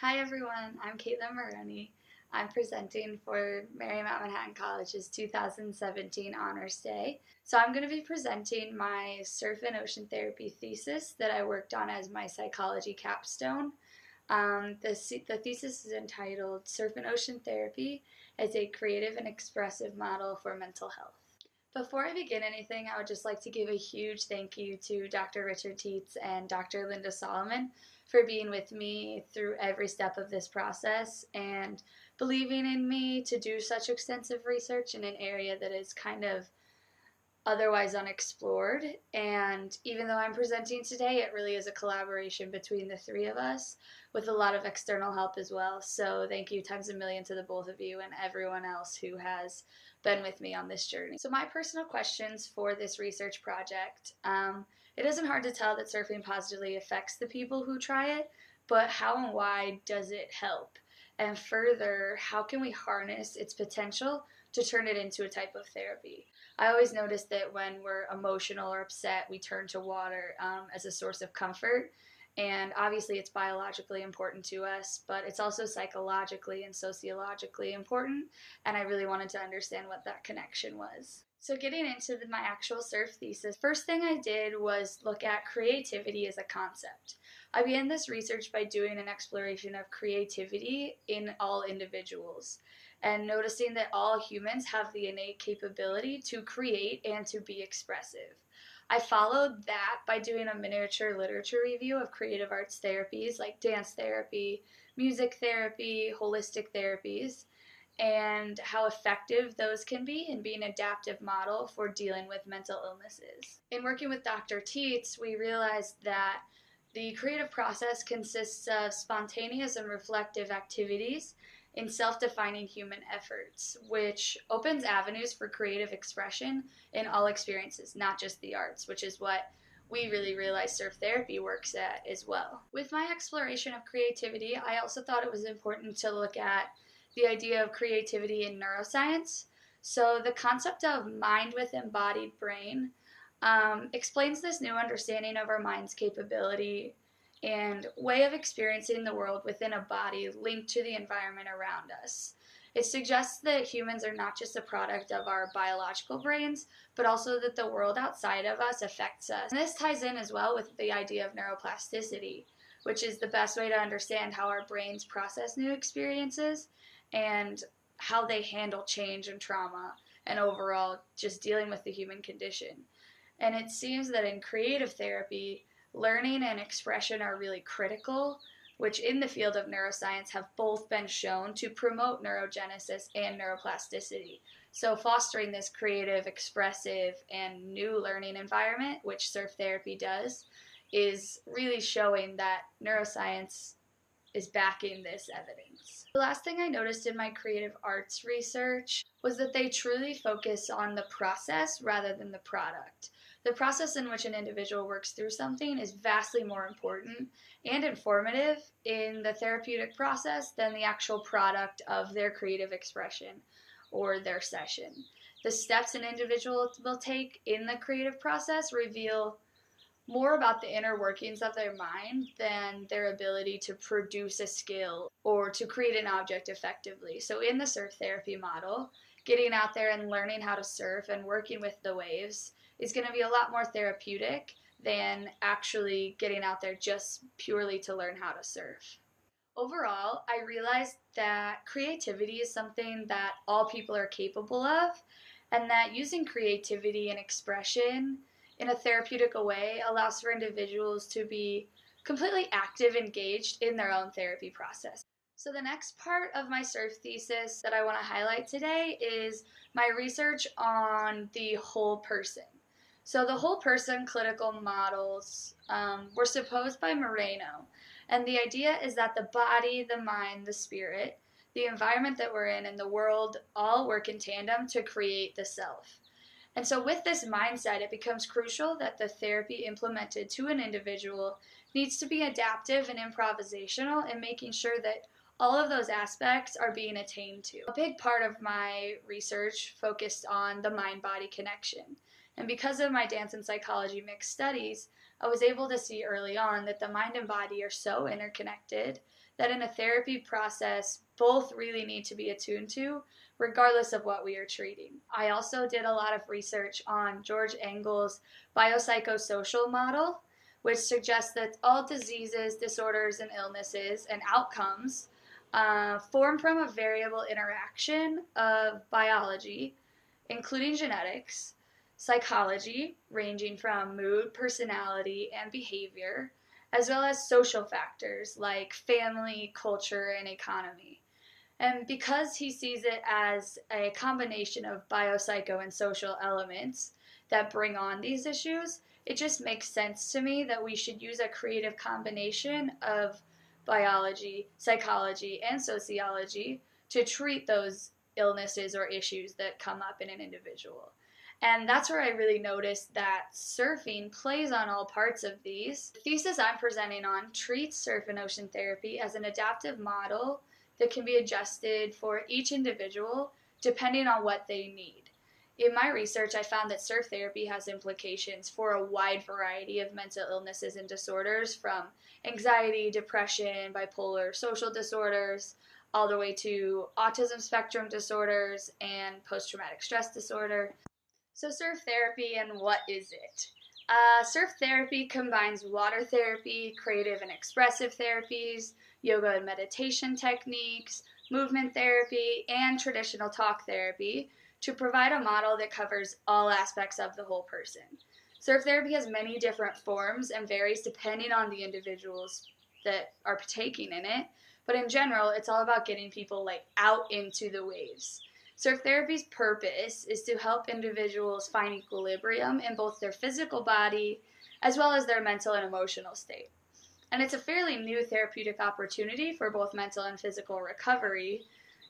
Hi everyone, I'm Caitlin Maroney. I'm presenting for Marymount Manhattan College's 2017 Honors Day. So I'm going to be presenting my surf and ocean therapy thesis that I worked on as my psychology capstone. The thesis is entitled Surf and Ocean Therapy as a Creative and Expressive Model for Mental Health. Before I begin anything, I would just like to give a huge thank you to Dr. Richard Teets and Dr. Linda Solomon for being with me through every step of this process and believing in me to do such extensive research in an area that is kind of otherwise unexplored. And even though I'm presenting today, it really is a collaboration between the three of us with a lot of external help as well. So thank you times a million to the both of you and everyone else who has been with me on this journey. So my personal questions for this research project, it isn't hard to tell that surfing positively affects the people who try it, but how and why does it help? And further, how can we harness its potential to turn it into a type of therapy? I always notice that when we're emotional or upset, we turn to water as a source of comfort. And obviously, it's biologically important to us, but it's also psychologically and sociologically important. And I really wanted to understand what that connection was. So, getting into my actual surf thesis, first thing I did was look at creativity as a concept. I began this research by doing an exploration of creativity in all individuals and noticing that all humans have the innate capability to create and to be expressive. I followed that by doing a miniature literature review of creative arts therapies like dance therapy, music therapy, holistic therapies, and how effective those can be in being an adaptive model for dealing with mental illnesses. In working with Dr. Teets, we realized that the creative process consists of spontaneous and reflective activities in self-defining human efforts, which opens avenues for creative expression in all experiences, not just the arts, which is what we really realize surf therapy works at as well. With my exploration of creativity, I also thought it was important to look at the idea of creativity in neuroscience. So the concept of mind with embodied brain explains this new understanding of our mind's capability and way of experiencing the world within a body linked to the environment around us. It suggests that humans are not just a product of our biological brains, but also that the world outside of us affects us. And this ties in as well with the idea of neuroplasticity, which is the best way to understand how our brains process new experiences and how they handle change and trauma and overall just dealing with the human condition. And it seems that in creative therapy, learning and expression are really critical, which in the field of neuroscience have both been shown to promote neurogenesis and neuroplasticity. So fostering this creative, expressive, and new learning environment, which surf therapy does, is really showing that neuroscience is backing this evidence. The last thing I noticed in my creative arts research was that they truly focus on the process rather than the product. The process in which an individual works through something is vastly more important and informative in the therapeutic process than the actual product of their creative expression or their session. The steps an individual will take in the creative process reveal more about the inner workings of their mind than their ability to produce a skill or to create an object effectively. So in the surf therapy model, getting out there and learning how to surf and working with the waves is going to be a lot more therapeutic than actually getting out there just purely to learn how to surf. Overall, I realized that creativity is something that all people are capable of, and that using creativity and expression in a therapeutic way allows for individuals to be completely active, engaged in their own therapy process. So the next part of my surf thesis that I want to highlight today is my research on the whole person. So the whole person clinical models were supposed by Moreno, and the idea is that the body, the mind, the spirit, the environment that we're in, and the world all work in tandem to create the self. And so with this mindset, it becomes crucial that the therapy implemented to an individual needs to be adaptive and improvisational in making sure that all of those aspects are being attained to. A big part of my research focused on the mind-body connection. And because of my dance and psychology mixed studies, I was able to see early on that the mind and body are so interconnected that in a therapy process, both really need to be attuned to, regardless of what we are treating. I also did a lot of research on George Engel's biopsychosocial model, which suggests that all diseases, disorders, and illnesses and outcomes form from a variable interaction of biology, including genetics, psychology, ranging from mood, personality, and behavior, as well as social factors like family, culture, and economy. And because he sees it as a combination of biopsycho and social elements that bring on these issues, it just makes sense to me that we should use a creative combination of biology, psychology, and sociology to treat those illnesses or issues that come up in an individual. And that's where I really noticed that surfing plays on all parts of these. The thesis I'm presenting on treats surf and ocean therapy as an adaptive model that can be adjusted for each individual depending on what they need. In my research, I found that surf therapy has implications for a wide variety of mental illnesses and disorders, from anxiety, depression, bipolar, social disorders, all the way to autism spectrum disorders and post-traumatic stress disorder. So surf therapy, and what is it? Surf therapy combines water therapy, creative and expressive therapies, yoga and meditation techniques, movement therapy, and traditional talk therapy to provide a model that covers all aspects of the whole person. Surf therapy has many different forms and varies depending on the individuals that are partaking in it, but in general, it's all about getting people out into the waves. Surf therapy's purpose is to help individuals find equilibrium in both their physical body as well as their mental and emotional state. And it's a fairly new therapeutic opportunity for both mental and physical recovery,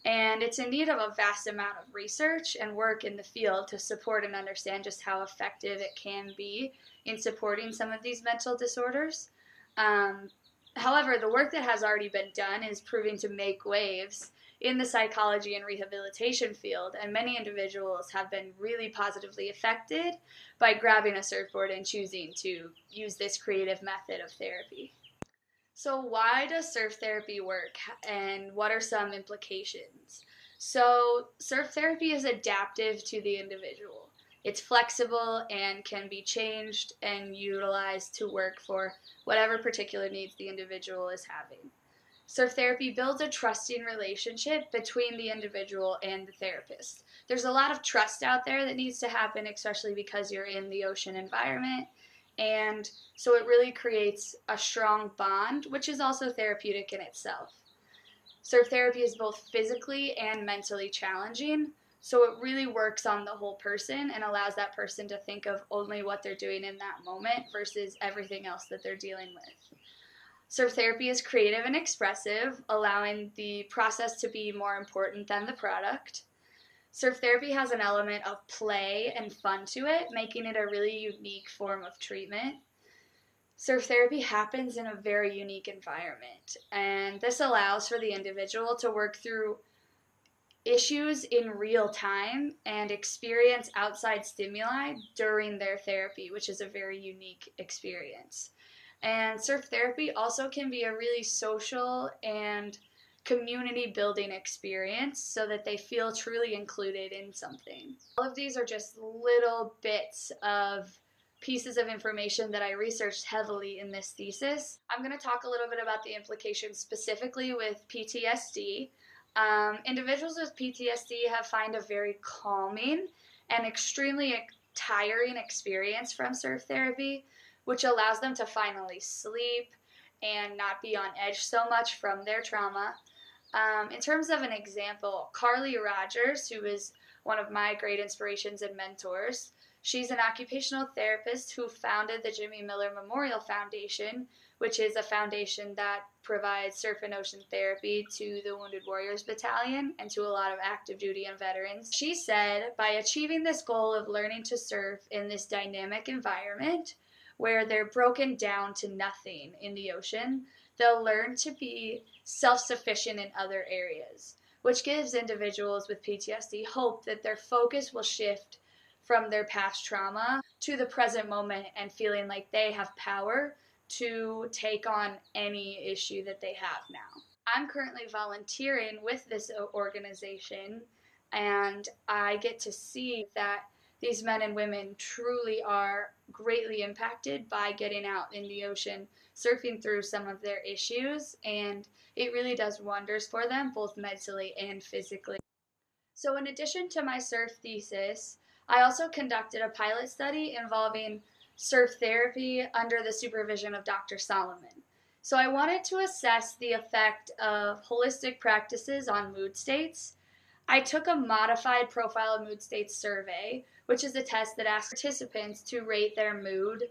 and it's in need of a vast amount of research and work in the field to support and understand just how effective it can be in supporting some of these mental disorders. However, the work that has already been done is proving to make waves in the psychology and rehabilitation field, and many individuals have been really positively affected by grabbing a surfboard and choosing to use this creative method of therapy. So why does surf therapy work, and what are some implications? So surf therapy is adaptive to the individual. It's flexible and can be changed and utilized to work for whatever particular needs the individual is having. Surf therapy builds a trusting relationship between the individual and the therapist. There's a lot of trust out there that needs to happen, especially because you're in the ocean environment. And so it really creates a strong bond, which is also therapeutic in itself. Surf therapy is both physically and mentally challenging, so it really works on the whole person and allows that person to think of only what they're doing in that moment versus everything else that they're dealing with. Surf therapy is creative and expressive, allowing the process to be more important than the product. Surf therapy has an element of play and fun to it, making it a really unique form of treatment. Surf therapy happens in a very unique environment, and this allows for the individual to work through issues in real time and experience outside stimuli during their therapy, which is a very unique experience. And surf therapy also can be a really social and community building experience so that they feel truly included in something. All of these are just little bits of pieces of information that I researched heavily in this thesis. I'm going to talk a little bit about the implications specifically with PTSD. Individuals with PTSD have found a very calming and extremely tiring experience from surf therapy, which allows them to finally sleep and not be on edge so much from their trauma. In terms of an example, Carly Rogers, who is one of my great inspirations and mentors, she's an occupational therapist who founded the Jimmy Miller Memorial Foundation, which is a foundation that provides surf and ocean therapy to the Wounded Warriors Battalion and to a lot of active duty and veterans. She said, by achieving this goal of learning to surf in this dynamic environment, where they're broken down to nothing in the ocean, they'll learn to be self-sufficient in other areas, which gives individuals with PTSD hope that their focus will shift from their past trauma to the present moment and feeling like they have power to take on any issue that they have now. I'm currently volunteering with this organization, and I get to see that these men and women truly are greatly impacted by getting out in the ocean, surfing through some of their issues, and it really does wonders for them, both mentally and physically. So, in addition to my surf thesis, I also conducted a pilot study involving surf therapy under the supervision of Dr. Solomon. So, I wanted to assess the effect of holistic practices on mood states. I took a modified profile of mood states survey, which is a test that asks participants to rate their mood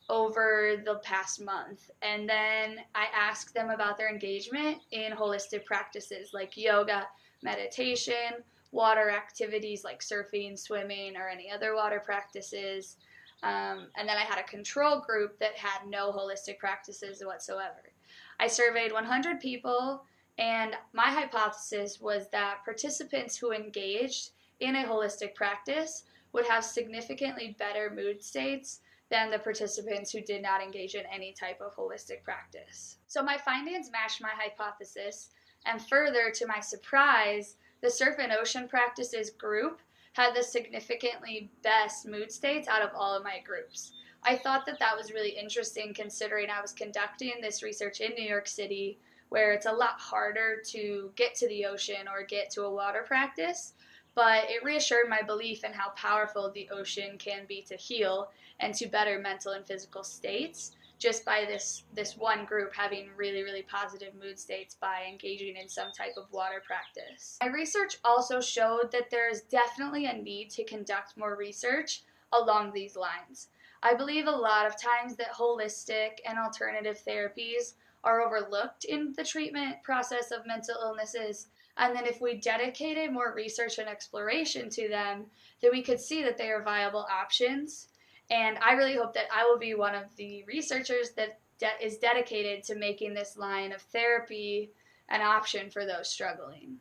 over the past month. And then I asked them about their engagement in holistic practices like yoga, meditation, water activities like surfing, swimming, or any other water practices. And then I had a control group that had no holistic practices whatsoever. I surveyed 100 people, and my hypothesis was that participants who engaged in a holistic practice would have significantly better mood states than the participants who did not engage in any type of holistic practice. So my findings matched my hypothesis, and further to my surprise, the surf and ocean practices group had the significantly best mood states out of all of my groups. I thought that that was really interesting considering I was conducting this research in New York City, where it's a lot harder to get to the ocean or get to a water practice. But it reassured my belief in how powerful the ocean can be to heal and to better mental and physical states, just by this one group having really, really positive mood states by engaging in some type of water practice. My research also showed that there is definitely a need to conduct more research along these lines. I believe a lot of times that holistic and alternative therapies are overlooked in the treatment process of mental illnesses. And then if we dedicated more research and exploration to them, then we could see that they are viable options. And I really hope that I will be one of the researchers that is dedicated to making this line of therapy an option for those struggling.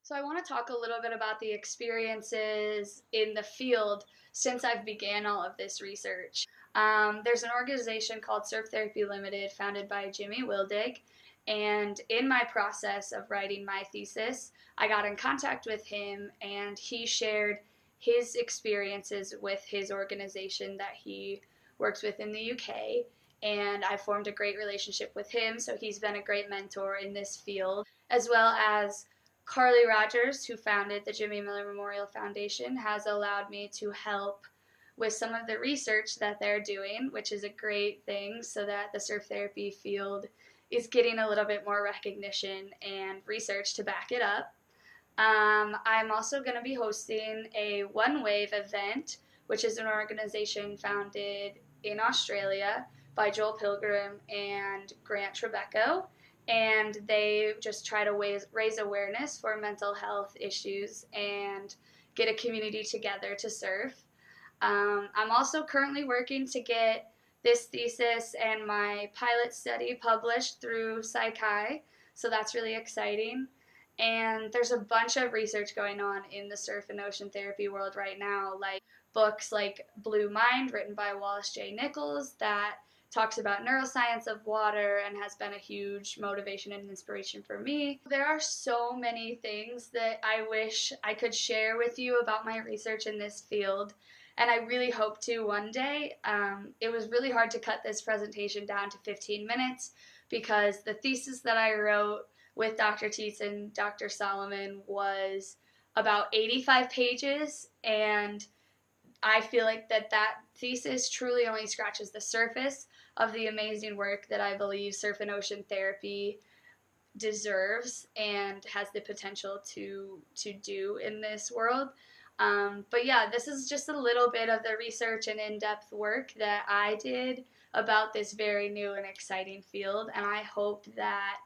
So I want to talk a little bit about the experiences in the field since I've began all of this research. There's an organization called Surf Therapy Limited founded by Jimmy Wildig. And in my process of writing my thesis, I got in contact with him, and he shared his experiences with his organization that he works with in the UK. And I formed a great relationship with him, so he's been a great mentor in this field, as well as Carly Rogers, who founded the Jimmy Miller Memorial Foundation, has allowed me to help with some of the research that they're doing, which is a great thing so that the surf therapy field is getting a little bit more recognition and research to back it up. I'm also going to be hosting a One Wave event, which is an organization founded in Australia by Joel Pilgrim and Grant Trebecco, and they just try to raise awareness for mental health issues and get a community together to surf. I'm also currently working to get this thesis and my pilot study published through PsychI, so that's really exciting. And there's a bunch of research going on in the surf and ocean therapy world right now, like books like Blue Mind, written by Wallace J. Nichols, that talks about neuroscience of water and has been a huge motivation and inspiration for me. There are so many things that I wish I could share with you about my research in this field, and I really hope to one day. It was really hard to cut this presentation down to 15 minutes because the thesis that I wrote with Dr. Tietz and Dr. Solomon was about 85 pages, and I feel like that thesis truly only scratches the surface of the amazing work that I believe surf and ocean therapy deserves and has the potential to do in this world. But yeah, this is just a little bit of the research and in-depth work that I did about this very new and exciting field, and I hope that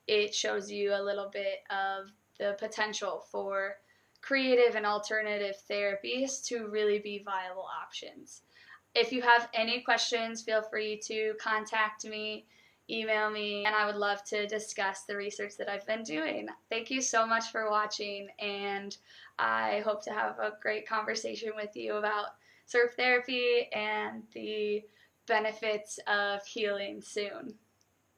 it shows you a little bit of the potential for creative and alternative therapies to really be viable options. If you have any questions, feel free to contact me email me, and I would love to discuss the research that I've been doing. Thank you so much for watching, and I hope to have a great conversation with you about surf therapy and the benefits of healing soon.